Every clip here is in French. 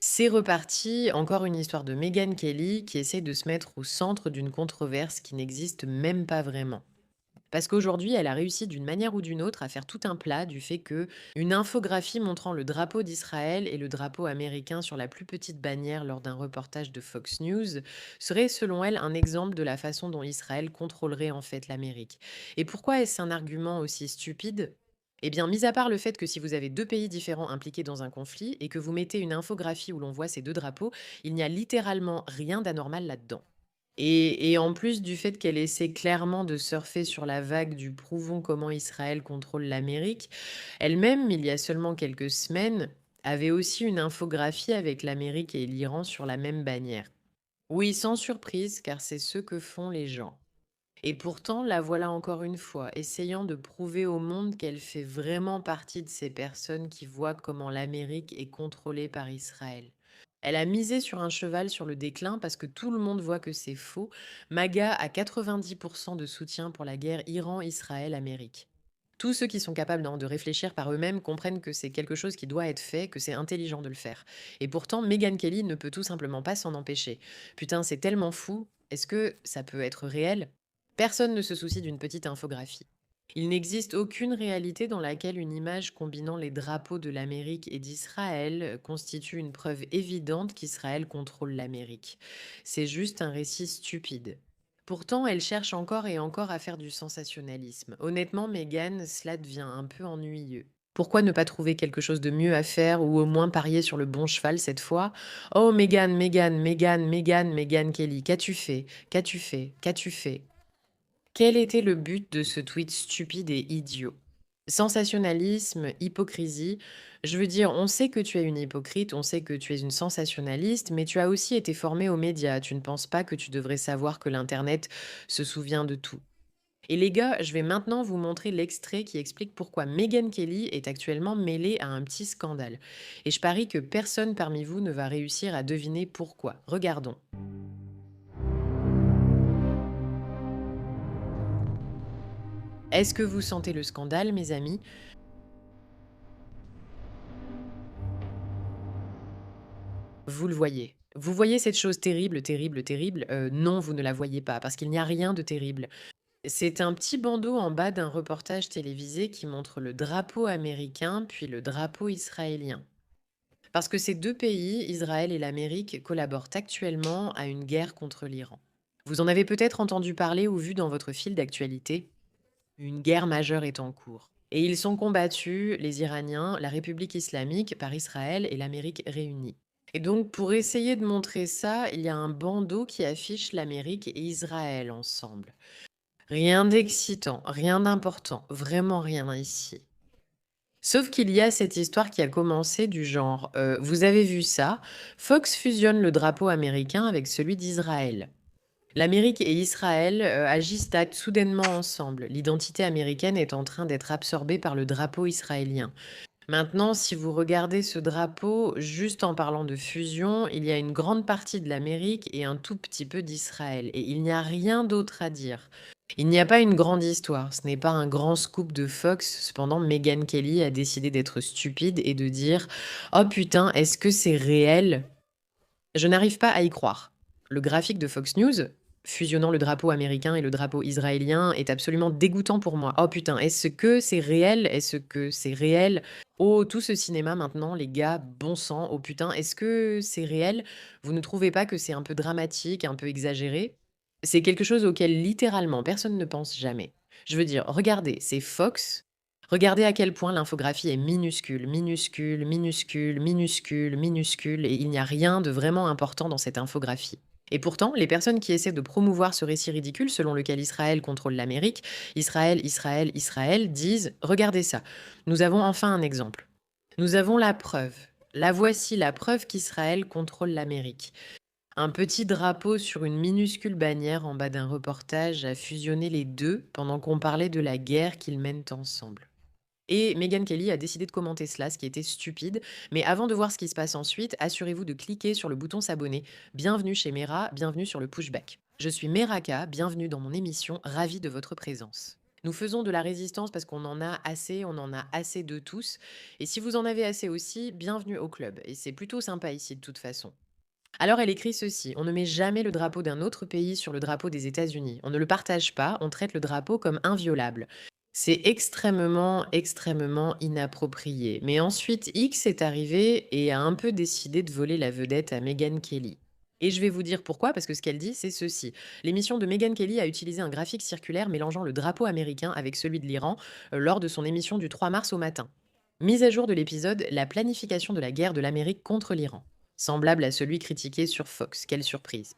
C'est reparti, encore une histoire de Meghan Kelly qui essaie de se mettre au centre d'une controverse qui n'existe même pas vraiment. Parce qu'aujourd'hui, elle a réussi d'une manière ou d'une autre à faire tout un plat du fait que une infographie montrant le drapeau d'Israël et le drapeau américain sur la plus petite bannière lors d'un reportage de Fox News serait selon elle un exemple de la façon dont Israël contrôlerait en fait l'Amérique. Et pourquoi est-ce un argument aussi stupide? Eh bien, mis à part le fait que si vous avez deux pays différents impliqués dans un conflit et que vous mettez une infographie où l'on voit ces deux drapeaux, il n'y a littéralement rien d'anormal là-dedans. Et en plus du fait qu'elle essaie clairement de surfer sur la vague du «prouvons comment Israël contrôle l'Amérique», elle-même, il y a seulement quelques semaines, avait aussi une infographie avec l'Amérique et l'Iran sur la même bannière. Oui, sans surprise, car c'est ce que font les gens. Et pourtant, la voilà encore une fois, essayant de prouver au monde qu'elle fait vraiment partie de ces personnes qui voient comment l'Amérique est contrôlée par Israël. Elle a misé sur un cheval sur le déclin parce que tout le monde voit que c'est faux. MAGA a 90% de soutien pour la guerre Iran-Israël-Amérique. Tous ceux qui sont capables de réfléchir par eux-mêmes comprennent que c'est quelque chose qui doit être fait, que c'est intelligent de le faire. Et pourtant, Meghan Kelly ne peut tout simplement pas s'en empêcher. Putain, c'est tellement fou. Est-ce que ça peut être réel? Personne ne se soucie d'une petite infographie. Il n'existe aucune réalité dans laquelle une image combinant les drapeaux de l'Amérique et d'Israël constitue une preuve évidente qu'Israël contrôle l'Amérique. C'est juste un récit stupide. Pourtant, elle cherche encore et encore à faire du sensationnalisme. Honnêtement, Meghan, cela devient un peu ennuyeux. Pourquoi ne pas trouver quelque chose de mieux à faire ou au moins parier sur le bon cheval cette fois? Oh Meghan, Meghan, Meghan, Meghan, Meghan Kelly, qu'as-tu fait? Qu'as-tu fait? Qu'as-tu fait? Quel était le but de ce tweet stupide et idiot? Sensationnalisme, hypocrisie. Je veux dire, on sait que tu es une hypocrite, on sait que tu es une sensationnaliste, mais tu as aussi été formée aux médias. Tu ne penses pas que tu devrais savoir que l'Internet se souvient de tout. Et les gars, je vais maintenant vous montrer l'extrait qui explique pourquoi Meghan Kelly est actuellement mêlée à un petit scandale. Et je parie que personne parmi vous ne va réussir à deviner pourquoi. Regardons. Est-ce que vous sentez le scandale, mes amis? Vous le voyez. Vous voyez cette chose terrible, terrible, terrible? Non, vous ne la voyez pas, parce qu'il n'y a rien de terrible. C'est un petit bandeau en bas d'un reportage télévisé qui montre le drapeau américain, puis le drapeau israélien. Parce que ces 2 pays, Israël et l'Amérique, collaborent actuellement à une guerre contre l'Iran. Vous en avez peut-être entendu parler ou vu dans votre fil d'actualité, une guerre majeure est en cours. Et ils sont combattus, les Iraniens, la République islamique, par Israël et l'Amérique réunie. Et donc, pour essayer de montrer ça, il y a un bandeau qui affiche l'Amérique et Israël ensemble. Rien d'excitant, rien d'important, vraiment rien ici. Sauf qu'il y a cette histoire qui a commencé du genre, vous avez vu ça, Fox fusionne le drapeau américain avec celui d'Israël. L'Amérique et Israël agissent soudainement ensemble. L'identité américaine est en train d'être absorbée par le drapeau israélien. Maintenant, si vous regardez ce drapeau, juste en parlant de fusion, il y a une grande partie de l'Amérique et un tout petit peu d'Israël. Et il n'y a rien d'autre à dire. Il n'y a pas une grande histoire, ce n'est pas un grand scoop de Fox. Cependant, Meghan Kelly a décidé d'être stupide et de dire: «Oh putain, est-ce que c'est réel?» Je n'arrive pas à y croire. Le graphique de Fox News, fusionnant le drapeau américain et le drapeau israélien, est absolument dégoûtant pour moi. Oh putain, est-ce que c'est réel? Est-ce que c'est réel? Oh, tout ce cinéma maintenant, les gars, bon sang, oh putain, est-ce que c'est réel? Vous ne trouvez pas que c'est un peu dramatique, un peu exagéré? C'est quelque chose auquel littéralement personne ne pense jamais. Je veux dire, regardez, c'est Fox. Regardez à quel point l'infographie est minuscule, minuscule, minuscule, minuscule, minuscule, et il n'y a rien de vraiment important dans cette infographie. Et pourtant, les personnes qui essaient de promouvoir ce récit ridicule selon lequel Israël contrôle l'Amérique, Israël, Israël, Israël, disent: «Regardez ça, nous avons enfin un exemple. Nous avons la preuve. La voici la preuve qu'Israël contrôle l'Amérique. Un petit drapeau sur une minuscule bannière en bas d'un reportage a fusionné les deux pendant qu'on parlait de la guerre qu'ils mènent ensemble.» Et Meghan Kelly a décidé de commenter cela, ce qui était stupide. Mais avant de voir ce qui se passe ensuite, assurez-vous de cliquer sur le bouton s'abonner. Bienvenue chez Mera, bienvenue sur le pushback. Je suis Meraka, bienvenue dans mon émission, ravie de votre présence. Nous faisons de la résistance parce qu'on en a assez, on en a assez de tous. Et si vous en avez assez aussi, bienvenue au club. Et c'est plutôt sympa ici de toute façon. Alors elle écrit ceci: on ne met jamais le drapeau d'un autre pays sur le drapeau des États-Unis. On ne le partage pas, on traite le drapeau comme inviolable. C'est extrêmement, extrêmement inapproprié. Mais ensuite, X est arrivé et a un peu décidé de voler la vedette à Meghan Kelly. Et je vais vous dire pourquoi, parce que ce qu'elle dit, c'est ceci. L'émission de Meghan Kelly a utilisé un graphique circulaire mélangeant le drapeau américain avec celui de l'Iran lors de son émission du 3 mars au matin. Mise à jour de l'épisode: la planification de la guerre de l'Amérique contre l'Iran, semblable à celui critiqué sur Fox. Quelle surprise.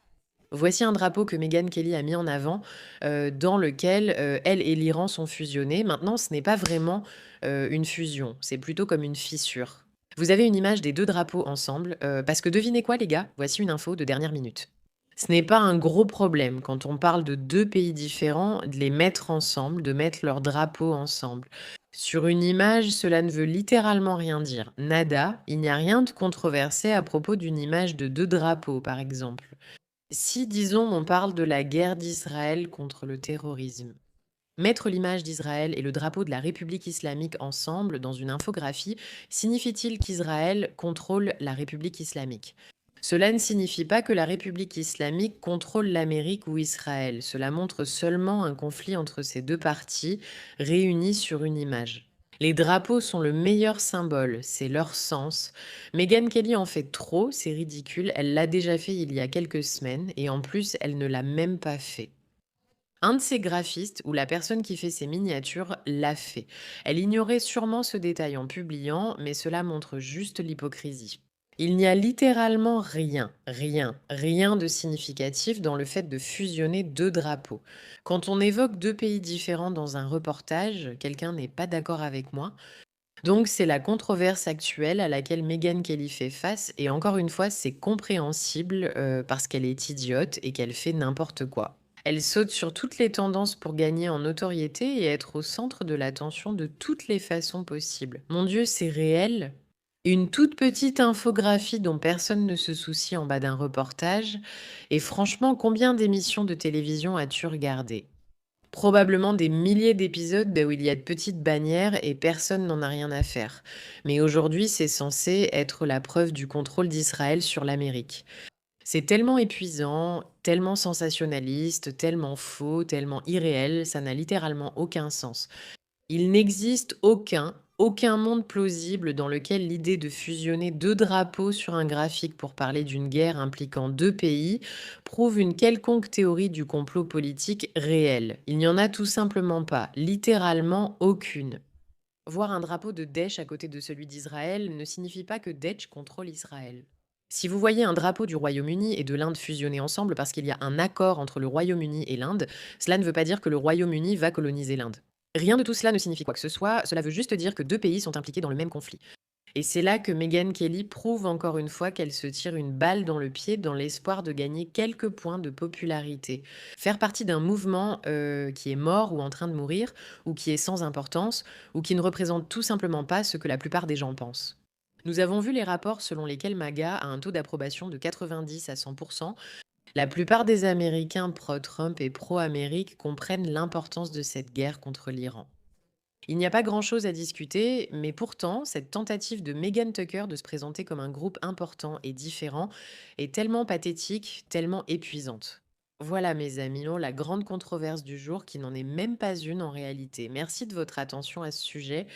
Voici un drapeau que Meghan Kelly a mis en avant, dans lequel, elle et l'Iran sont fusionnés. Maintenant, ce n'est pas vraiment, une fusion, c'est plutôt comme une fissure. Vous avez une image des 2 drapeaux ensemble, parce que devinez quoi les gars? Voici une info de dernière minute. Ce n'est pas un gros problème quand on parle de 2 pays différents de les mettre ensemble, de mettre leurs drapeaux ensemble. Sur une image, cela ne veut littéralement rien dire. Nada, il n'y a rien de controversé à propos d'une image de 2 drapeaux, par exemple. Si, disons, on parle de la guerre d'Israël contre le terrorisme, mettre l'image d'Israël et le drapeau de la République islamique ensemble dans une infographie signifie-t-il qu'Israël contrôle la République islamique? Cela ne signifie pas que la République islamique contrôle l'Amérique ou Israël. Cela montre seulement un conflit entre ces deux parties réunies sur une image. Les drapeaux sont le meilleur symbole, c'est leur sens. Meghan Kelly en fait trop, c'est ridicule. Elle l'a déjà fait il y a quelques semaines et en plus, elle ne l'a même pas fait. Un de ces graphistes, ou la personne qui fait ces miniatures, l'a fait. Elle ignorait sûrement ce détail en publiant, mais cela montre juste l'hypocrisie. Il n'y a littéralement rien, rien, rien de significatif dans le fait de fusionner 2 drapeaux. Quand on évoque 2 pays différents dans un reportage, quelqu'un n'est pas d'accord avec moi. Donc c'est la controverse actuelle à laquelle Meghan Kelly fait face et encore une fois, c'est compréhensible, parce qu'elle est idiote et qu'elle fait n'importe quoi. Elle saute sur toutes les tendances pour gagner en notoriété et être au centre de l'attention de toutes les façons possibles. Mon Dieu, c'est réel. Une toute petite infographie dont personne ne se soucie en bas d'un reportage. Et franchement, combien d'émissions de télévision as-tu regardé? Probablement des milliers d'épisodes où il y a de petites bannières et personne n'en a rien à faire. Mais aujourd'hui, c'est censé être la preuve du contrôle d'Israël sur l'Amérique. C'est tellement épuisant, tellement sensationnaliste, tellement faux, tellement irréel, ça n'a littéralement aucun sens. Il n'existe aucun monde plausible dans lequel l'idée de fusionner 2 drapeaux sur un graphique pour parler d'une guerre impliquant 2 pays prouve une quelconque théorie du complot politique réelle. Il n'y en a tout simplement pas, littéralement aucune. Voir un drapeau de Daesh à côté de celui d'Israël ne signifie pas que Daesh contrôle Israël. Si vous voyez un drapeau du Royaume-Uni et de l'Inde fusionnés ensemble parce qu'il y a un accord entre le Royaume-Uni et l'Inde, cela ne veut pas dire que le Royaume-Uni va coloniser l'Inde. Rien de tout cela ne signifie quoi que ce soit, cela veut juste dire que 2 pays sont impliqués dans le même conflit. Et c'est là que Meghan Kelly prouve encore une fois qu'elle se tire une balle dans le pied dans l'espoir de gagner quelques points de popularité. Faire partie d'un mouvement qui est mort ou en train de mourir, ou qui est sans importance, ou qui ne représente tout simplement pas ce que la plupart des gens pensent. Nous avons vu les rapports selon lesquels MAGA a un taux d'approbation de 90 à 100%. La plupart des Américains pro-Trump et pro-Amérique comprennent l'importance de cette guerre contre l'Iran. Il n'y a pas grand-chose à discuter, mais pourtant, cette tentative de Meghan Tucker de se présenter comme un groupe important et différent est tellement pathétique, tellement épuisante. Voilà mes amis, la grande controverse du jour qui n'en est même pas une en réalité. Merci de votre attention à ce sujet.